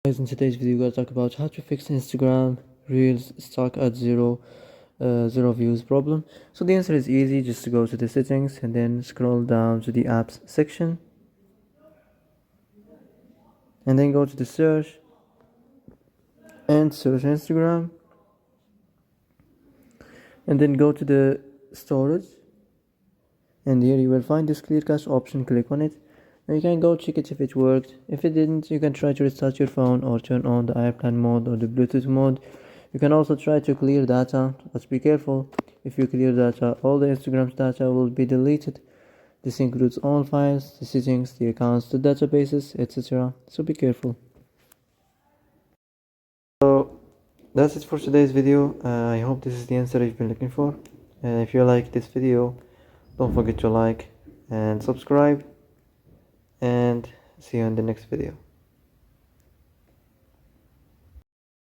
Guys, in today's video, we're gonna talk about how to fix Instagram Reels stuck at zero views problem. So the answer is easy. Just to go to the settings and then scroll down to the apps section, and then go to the search and search Instagram, and then go to the storage, and here you will find this clear cache option. Click on it. Now you can go check it if it worked. If it didn't, you can try to restart your phone or turn on the airplane mode or the Bluetooth mode. You can also try to clear data, but be careful. If you clear data, all the Instagram's data will be deleted. This includes all files, the settings, the accounts, the databases, etc. So be careful. So that's it for today's video. I hope this is the answer you've been looking for. And if you like this video, don't forget to like and subscribe. And see you in the next video.